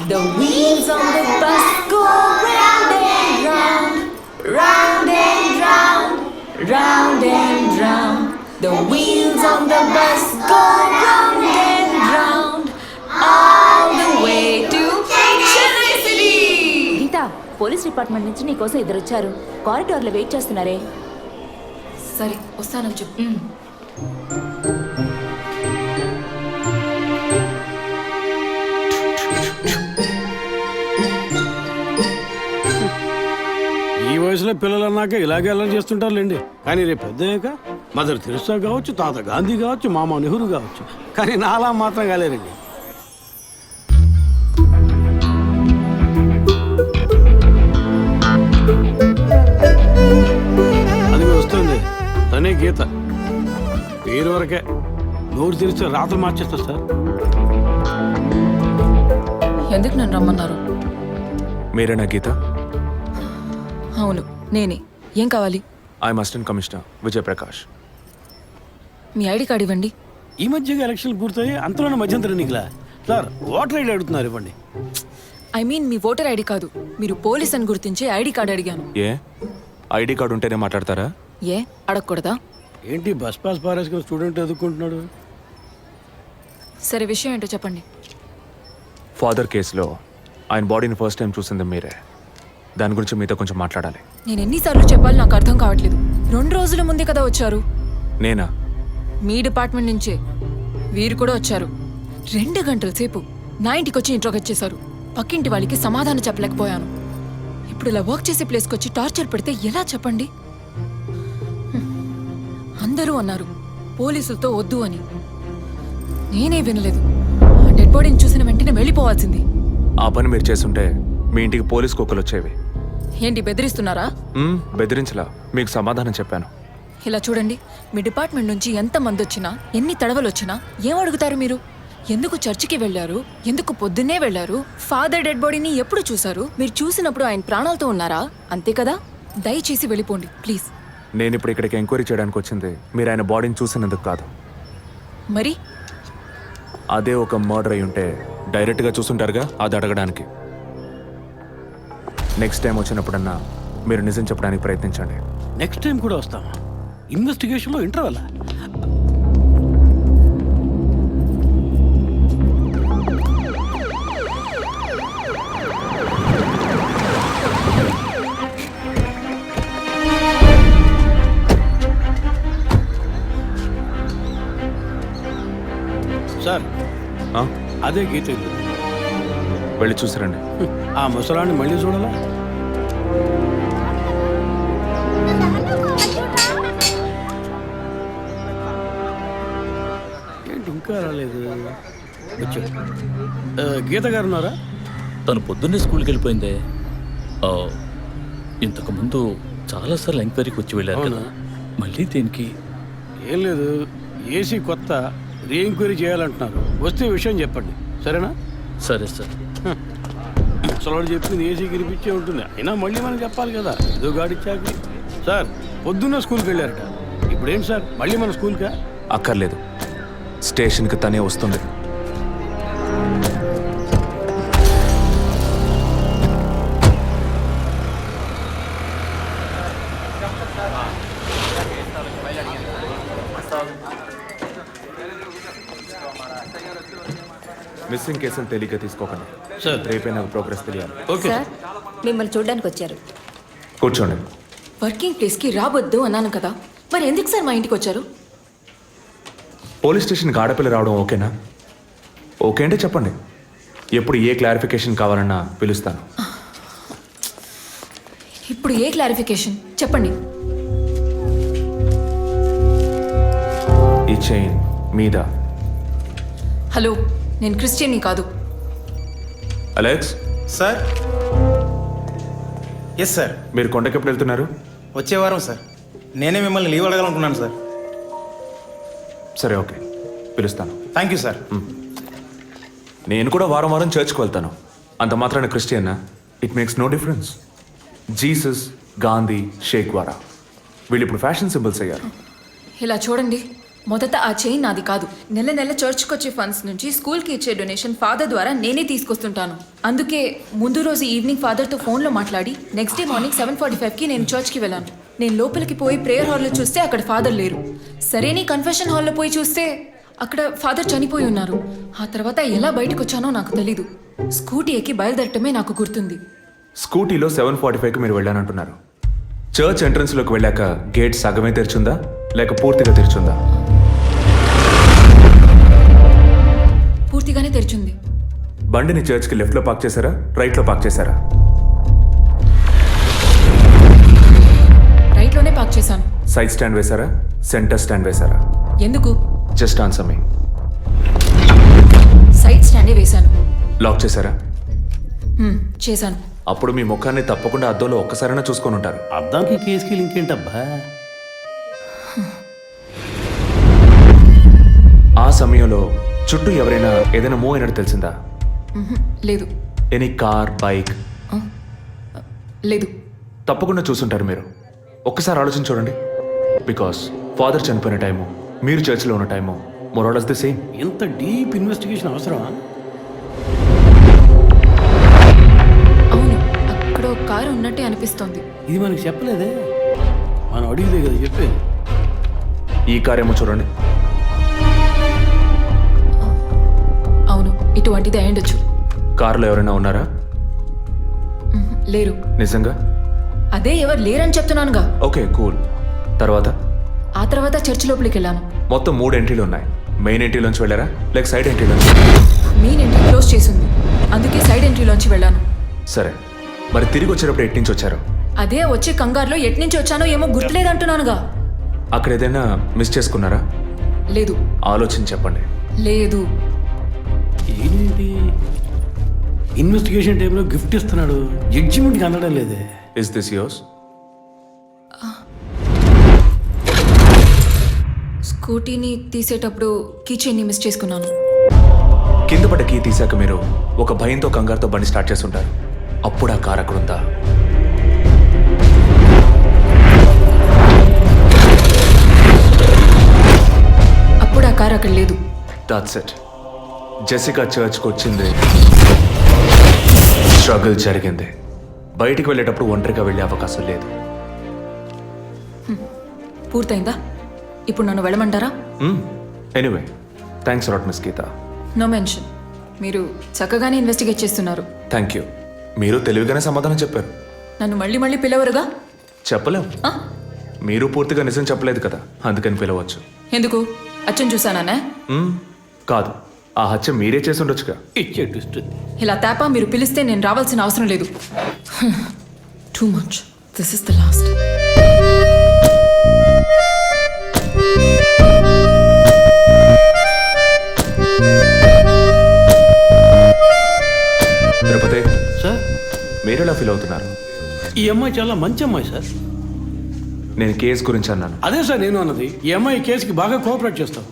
The wheels on the bus go round and round, round and round, round and round. The wheels on the bus go round and round, all the way to Chennai City. Geetha, police department నుంచి నీకోసం ఇద్దరు వచ్చారు. కారిడార్లో wait చేస్తున్నారే. సరే వస్తానని చెప్పు. ఈ వయసులో పిల్లలు అన్నాక ఇలాగే అలా చేస్తుంటారులేండి. కానీ రేపు పెద్దయ్యాక మదర్ తెరిసా కావచ్చు, తాత గాంధీ కావచ్చు, మామ నెహ్రూ కావచ్చు, కానీ నాలా మాత్రం కాలేరండి. అది వస్తుంది తనే గీత. పేరు వరకే, నోరు తెరిస్తే రాత్రి మార్చేస్తా సార్. ఎందుకు నన్ను రమ్మన్నారు? మీరేనా గీత? అవును నేనే. ఏం కావాలి? I'm assistant commissioner Vijay Prakash. Me ID card ఇవ్వండి. ఈ మధ్యగా ఎలక్షన్లు పూర్తయి అంతలోనే మధ్యంతర ఎన్నికలా సార్? ఓటర్ ఐడి అడుగుతున్నారు, ఇవ్వండి. I mean me voter ID కాదు, మీరు పోలీస్ అని గుర్తించే ఐడి కార్డ్ అడిగాను. ఏ ఐడి కార్డు ఉంటేనే మాట్లాడతారా? ఏ అడగకూడదా? ఏంటి బస్ పాస్ పారేసుకుని స్టూడెంట్ ఎదుర్కొంటున్నాడు? సరే విషయం ఏంటో చెప్పండి. ఫాదర్ కేసులో ఆయన బాడీని ఫస్ట్ టైం చూసింది మీరే. దాని గురించి మీతో కొంచెం మాట్లాడాలి. నేను ఎన్నిసార్లు చెప్పాలి, నాకు అర్థం కావట్లేదు. 2 రోజుల ముందే కదా వచ్చారు. నేనా? మీ డిపార్ట్మెంట్ నుంచే వీరు కూడా వచ్చారు. 2 గంటల సేపు నా ఇంటికి వచ్చి ఇంట్రోగేట్ చేశారు. పక్కింటి వాళ్ళకి సమాధానం చెప్పలేకపోయాను. ఇప్పుడు ఇలా వర్క్ చేసే ప్లేస్కి వచ్చి టార్చర్ పెడితే ఎలా చెప్పండి? అందరూ అన్నారు పోలీసులతో వద్దు అని. నేనే వినలేదు. ఆ డెడ్ బాడీని చూసిన వెంటనే వెళ్ళిపోవాల్సింది. ఆ పని మీరు చేస్తుంటే మీ ఇంటికి పోలీస్ కుక్కలు వచ్చేవి. ఏంటి బెదిరిస్తున్నారా? బెదిరించలా, మీకు సమాధానం చెప్పాను. ఇలా చూడండి, మీ డిపార్ట్మెంట్ నుంచి ఎంతమంది వచ్చినా, ఎన్ని తడవలు వచ్చినా ఏం అడుగుతారు మీరు? ఎందుకు చర్చికి వెళ్ళారు? ఎందుకు పొద్దున్నే వెళ్ళారు? ఫాదర్ డెడ్ బాడీని ఎప్పుడు చూశారు? మీరు చూసినప్పుడు ఆయన ప్రాణాలతో ఉన్నారా? అంతే కదా. దయచేసి వెళ్ళిపోండి ప్లీజ్. నేను ఇప్పుడు ఇక్కడికి ఎంక్వైరీ చేయడానికి వచ్చింది మీరు ఆయన బాడీని చూసినందుకు కాదు. మరి అదే ఒక మర్డర్ అయి ఉంటే డైరెక్ట్గా చూసుంటారుగా, అది అడగడానికి. నెక్స్ట్ టైం వచ్చినప్పుడన్నా మీరు నిజం చెప్పడానికి ప్రయత్నించండి. నెక్స్ట్ టైం కూడా వస్తామా? ఇన్వెస్టిగేషన్లో ఇంటర్వల్? సార్ అదే గీత ఇల్లు. వెళ్ళి చూసిరండి. ఆ ముసలాన్ని మళ్ళీ చూడాలా? ఏంటి ఇంకా రాలేదు? గీత గారు ఉన్నారా? తను పొద్దున్నే స్కూల్కి వెళ్ళిపోయిందే. ఇంతకుముందు చాలాసార్లు ఎంక్వైరీకి వచ్చి వెళ్ళారు కదా, మళ్ళీ దేనికి? ఏం లేదు, ఏసీ కొత్త రీ ఎంక్వైరీ చేయాలంటున్నారు. వస్తే విషయం చెప్పండి, సరేనా? సరే సార్. ముసలాడు చెప్పింది ఏసీ గిరిపించే ఉంటుంది, అయినా మళ్ళీ మనం చెప్పాలి కదా, ఏదో గాడిచ్చాక. సార్ పొద్దున్న స్కూల్కి వెళ్ళారట, ఇప్పుడేంటి సార్ మళ్ళీ మన స్కూల్కా? అక్కర్లేదు, స్టేషన్కి తనే వస్తుంది. మిస్సింగ్ కేసులు తేలిగ్గా తీసుకోకండి సార్. రేపే నాకు ప్రోగ్రెస్ తెలియాలి. ఓకే సార్, మిమ్మల్ని చూడడానికి వచ్చారు. కూర్చోండి. వర్కింగ్ ప్లేస్కి రావద్దు అన్నాను కదా, మరి ఎందుకు సార్ మా ఇంటికి వచ్చారు? పోలీస్ స్టేషన్కి ఆడపిల్ల రావడం ఓకేనా? ఓకే అంటే చెప్పండి, ఎప్పుడు ఏ క్లారిఫికేషన్ కావాలన్నా పిలుస్తాను. ఇప్పుడు ఏ క్లారిఫికేషన్ చెప్పండి. ఈ చైన్ మీద. హలో, నేను క్రిస్టియన్ని కాదు. Alex sir. Yes sir. మీరు కొండకి ఎప్పుడు వెళ్తున్నారు? వచ్చే వారం సార్. నేనే మిమ్మల్ని లీవ్ అడగాలనుకున్నాను సార్. సరే ఓకే, పిలుస్తాను. Thank you sir. నేను కూడా వారం వారం చర్చ్కి వెళ్తాను. అంత మాత్రాన క్రిస్టియన్నా? It makes no difference. Jesus, Gandhi, షేక్ వారా వీళ్ళు ఇప్పుడు ఫ్యాషన్ సింబల్స్ అయ్యారు. ఇలా చూడండి, మొదట ఆ చైన్ నాది కాదు. నెల నెల చర్చ్కి వచ్చే ఫండ్స్ నుంచి స్కూల్కి ఇచ్చే డొనేషన్ ఫాదర్ ద్వారా నేనే తీసుకొస్తుంటాను. అందుకే ముందు రోజు ఈవినింగ్ ఫాదర్తో ఫోన్లో మాట్లాడి నెక్స్ట్ డే మార్నింగ్ 7:45కి నేను చర్చ్కి వెళ్ళాను. నేను లోపలికి పోయి ప్రేయర్ హాల్లో చూస్తే అక్కడ ఫాదర్ లేరు. సరే నీ కన్ఫెషన్ హాల్లో పోయి చూస్తే అక్కడ ఫాదర్ చనిపోయి ఉన్నారు. ఆ తర్వాత ఎలా బయటకు వచ్చానో నాకు తెలీదు. స్కూటీ ఎక్కి బయలుదేరటమే నాకు గుర్తుంది. స్కూటీలో 7:45కి మీరు వెళ్ళానంటున్నారు. చర్చ్ ఎంట్రన్స్లోకి వెళ్ళాక గేట్ సగమే తెరిచుందా లేక పూర్తిగా తెరిచుందా? పూర్తిగానే తెరిచింది. బండిని చర్చ్కి లెఫ్ట్లో పార్క్ చేశారా, రైట్లో పార్క్ చేశారా? రైట్లోనే పార్క్ చేశాను. సైడ్ స్టాండ్ వేశారా, సెంటర్ స్టాండ్ వేశారా? ఎందుకు? జస్ట్ ఆన్సర్ మీ. సైడ్ స్టాండే వేశాను. లాక్ చేశారా? చేశాను. అప్పుడు మీ ముఖాన్ని తప్పకుండా అద్దంలో ఒక్కసారైనా చూసుకొని ఉంటారు. అద్దానికి కేసుకి లింక్ ఏంటబ్బా? ఆ సమయంలో చుట్టూ ఎవరైనా ఏదైనా మూవ్ అయినట్టు తెలిసిందా? లేదు. Any car, bike? లేదు. తప్పకుండా చూసుంటారు మీరు. ఒక్కసారి ఆలోచించి చూడండి. బికాస్ ఫాదర్ చనిపోయిన టైము, మీరు చర్చిలో ఉన్న టైము మోరాలస్ ది సేమ్. ఎంత డీప్ ఇన్వెస్టిగేషన్ అవసరమా? అవును, అక్కడ ఒక కారు ఉన్నట్టే అనిపిస్తోంది. ఇది మనకి చెప్పలేదే, మనం అడిగితే కదా చెప్పేది. ఈ కార్ ఏమో చూడండి. అవును, ఇటువంటిది అయ్యుండొచ్చు. కారులో ఎవరైనా ఉన్నారా? లేరు. నిజంగా? అదే ఎవరు లేరని చెప్తున్నానుగా. Okay, cool. తర్వాత? ఆ తర్వాత చర్చ్ లోపలికి వెళ్ళాను. మొత్తం 3 ఎంట్రీలు ఉన్నాయి. మెయిన్ ఎంట్రీలోంచి వెళ్ళారా లేక సైడ్ ఎంట్రీలోంచి? మెయిన్ ఎంట్రీ క్లోజ్ చేసింది, అందుకే సైడ్ ఎంట్రీలోంచి వెళ్ళాను. సరే, మరి తిరిగి వచ్చేటప్పుడు ఎట్నుంచి వచ్చారు? అదే వచ్చే కంగారులో ఎట్నుంచి వచ్చానో ఏమో గుర్తులేదంటున్నానుగా. అక్కడ ఏదైనా మిస్ చేసుకున్నారా? లేదు. ఆలోచించి చెప్పండి. లేదు. ఏంటి ఇన్వెస్టిగేషన్ టైంలో గిఫ్ట్ ఇస్తున్నాడు, జడ్జిమెంట్కి అందడం లేదే. Is this yours? స్కూటీని తీసేటప్పుడు కీచైన్ని మిస్ చేసుకున్నాను. కింద పడ్డ కీ తీసాక మీరు ఒక భయంతో కంగారుతో బండి స్టార్ట్ చేస్తుంటారు. అప్పుడు ఆ కార్ అక్కడ ఉందా? అప్పుడు ఆ కారు అక్కడ లేదు. That's it. జెసికా చర్చ్కి వచ్చింది, స్ట్రగుల్ జరిగింది. బయటికి వెళ్ళేటప్పుడు ఒంటరిగా వెళ్ళే అవకాశం లేదు. పూర్తయిందా? ఇప్పుడు నన్ను వెళ్ళమంటారా? Anyway, thanks lot miss Geeta. No mention. మీరు చక్కగానే ఇన్వెస్టిగేట్ చేస్తున్నారు. Thank you. మీరు తెలివిగానే సమాధానం చెప్పారు. నన్ను మళ్ళీ మళ్ళీ పిలవరుగా? చెప్పలేం. ఆ? మీరు పూర్తిగా నిజం చెప్పలేదు కదా, అందుకని పిలవచ్చు. ఎందుకు? అచ్చం చూసానా? కాదు, ఆ హత్య మీరే చేసి ఉండొచ్చుగా. ఇచ్చే ట్విస్ట్. ఇలా తేపా మీరు పిలిస్తే నేను రావాల్సిన అవసరం లేదు. Too much. This is the last. Tirupati sir, మీరు ఎలా ఫీల్ అవుతున్నారు? ఈ అమ్మాయి చాలా మంచి అమ్మాయి సార్. నేను కేసు గురించి అన్నాను. అదే సార్ నేను అన్నది. ఈ అమ్మాయి కేసుకి బాగా కోఆపరేట్ చేస్తాం.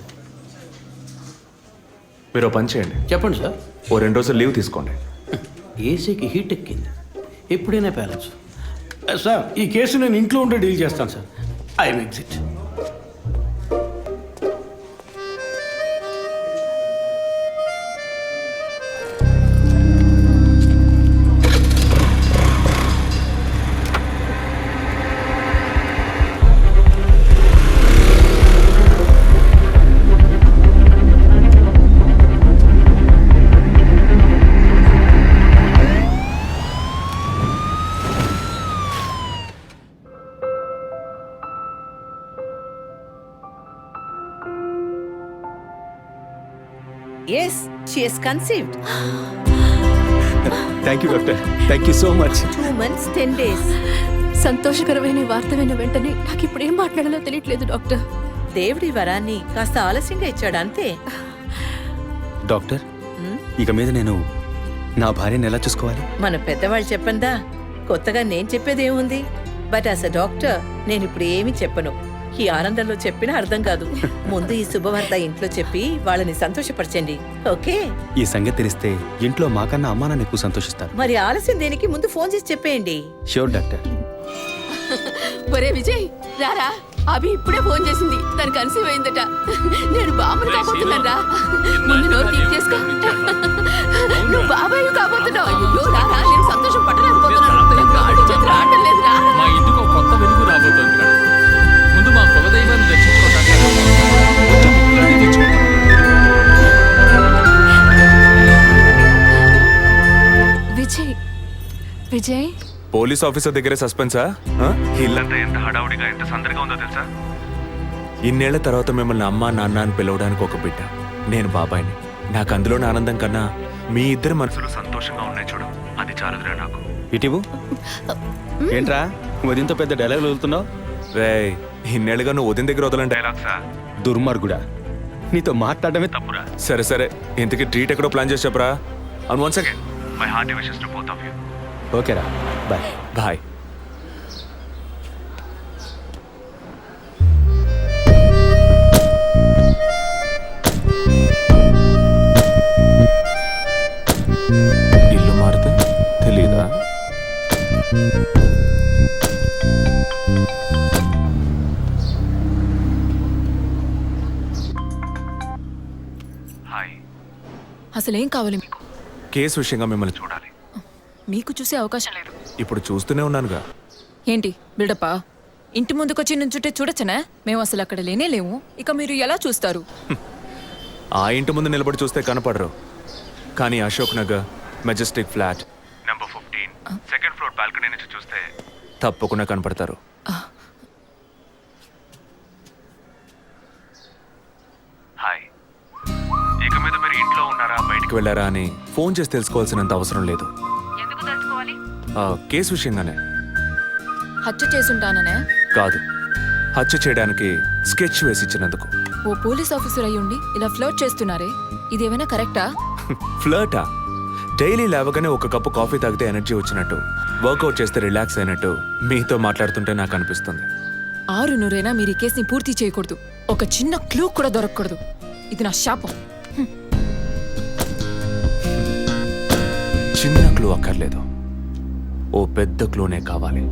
మీరు ఓ పని చేయండి. చెప్పండి సార్. ఓ 2 రోజులు లీవ్ తీసుకోండి. ఏసీకి హీట్ ఎక్కింది, ఎప్పుడైనా ప్యాలెన్స్. సార్, ఈ కేసు నేను ఇంట్లో ఉంటే డీల్ చేస్తాను sir. I exit. Yes, she has conceived. Thank you doctor, thank you so much. 2 months, 10 days. సంతోషకరమైన వార్త విన్న వెంటనే నాకు ఇప్పుడు ఏం మాట్లాడాలో తెలియట్లేదు డాక్టర్. దేవుడి వరాన్ని కాస్త ఆలస్యంగా ఇచ్చాడు అంతే. డాక్టర్, ఇక మీద నేను నా భార్యను ఎలా చూసుకోవాలి? మన పెద్దవాళ్ళు చెప్పందా, కొత్తగా నేను చెప్పేదేముంది. బట్ యాజ్ అ డాక్టర్ నేను ఇప్పుడు ఏమీ చెప్పను. ఈ ఆనందంలో చెప్పినా అర్థం కాదు. ముందు ఈ శుభవార్త ఇంట్లో చెప్పి వాళ్ళని సంతోషపరచండి, ఓకే? ఈ సంగతి తెలిస్తే ఇంట్లో మాకన్నా అమ్మా నాన్న ఎక్కువ సంతోషిస్తారు. మరి ఆలస్యం దేనికి, ముందు ఫోన్ చేసి చెప్పేయండి. Sure doctor. ఒరే విజయ్, రారా. అభి ఇప్పుడే ఫోన్ చేసింది, తను కన్సీవ్ అయిందట. నేను బాబుని కాబోతున్నారా? ముందు నోరు తీపి చేసుకో. నువ్వు బాబాయ్ కాబోతున్నావు. అయ్యో రారా, నేను సంతోషం పట్టలేకపోతున్నాను. ఆడు చేతులు ఆడటం లేదు రా. మా ఇంటికి ఒక కొత్త వెలుగు రాబోతోంది మేడం. ముందు మా కులదైవాన్ని దర్శించుకోవటానికి కొంచెం ముక్కులన్నీ తెచ్చుకుంటాం. విజయ్, విజయ్, పోలీస్ ఆఫీసర్ దగ్గరే సస్పెన్సా? ఇల్లంతా ఎంత హడావుడిగా ఎంత సందడిగా ఉందో తెలుసా? ఇన్నేళ్ల తర్వాత మిమ్మల్ని అమ్మా నాన్న అని పిలవడానికి ఒక బిడ్డ. నేను బాబాయిని. నాకు అందులోని ఆనందం కన్నా మీ ఇద్దరు మనసులు సంతోషంగా ఉన్నాయి చూడు, అది చాలదురా నాకు. ఇటీవు ఏంట్రా ఉదయంతో పెద్ద డైలాగులు వదులుతున్నావు? రే, ఇన్నేళ్ళుగా నువ్వు ఉదయం దగ్గర వదలని డైలాగ్సా? దుర్మార్గుడా, నీతో మాట్లాడమే తప్పురా. సరే సరే, ఇంతకీ ట్రీట్ ఎక్కడో ప్లాన్ చేసి చెప్పరా? And once again my hearty wishes to both of you. ఓకేరా, బాయ్. బాయ్. ఇల్లు మారితే తెలీదా? హాయ్. అసలేం కావాలి మీకు? కేసు విషయంగా మిమ్మల్ని చూడాలి. మీకు చూసే అవకాశం లేదు. ఇప్పుడు చూస్తూనే ఉన్నానుగా. ఏంటి బిల్డప్పా? ఇంటి ముందుకొచ్చి నుంచుంటే చూడొచ్చనా? మేము అసలు అక్కడ లేనే లేము. ఇక మీరు ఎలా చూస్తారు? ఆ ఇంటి ముందు నిలబడి చూస్తే కనపడరు, కానీ Ashok Nagar Majestic flat number 15 second floor balcony నుంచి చూస్తే తప్పకుండా కనపడతారు. హాయ్. ఇక మీద మీరు ఇంట్లో ఉన్నారా బయటికి వెళ్ళారా అని ఫోన్ చేసి తెలుసుకోవాల్సినంత అవసరం లేదు. కేసు విషయంగానే. హత్య చేసుంటాననే? కాదు, హత్య చేయడానికి స్కెచ్ వేసి ఇచ్చినందుకు. ఓ పోలీస్ ఆఫీసర్ అయ్యుండి ఇలా ఫ్లర్ట్ చేస్తున్నారే, ఇదేమైనా కరెక్టా? ఫ్లర్టా? డైలీ లేవగానే ఒక కప్పు కాఫీ తాగితే ఎనర్జీ వచ్చినట్టు, వర్కౌట్ చేస్తే రిలాక్స్ అయినట్టు మీతో మాట్లాడుతుంటే నాకు అనిపిస్తుంది. 6 మీరు ఈ కేసుని పూర్తి చేయకూడదు. ఒక చిన్న క్లూ కూడా దొరకకూడదు. ఇది నా శాపం. చిన్న క్లూ అక్కర్లేదు, ఓ పెద్ద క్లూనే కావాలి.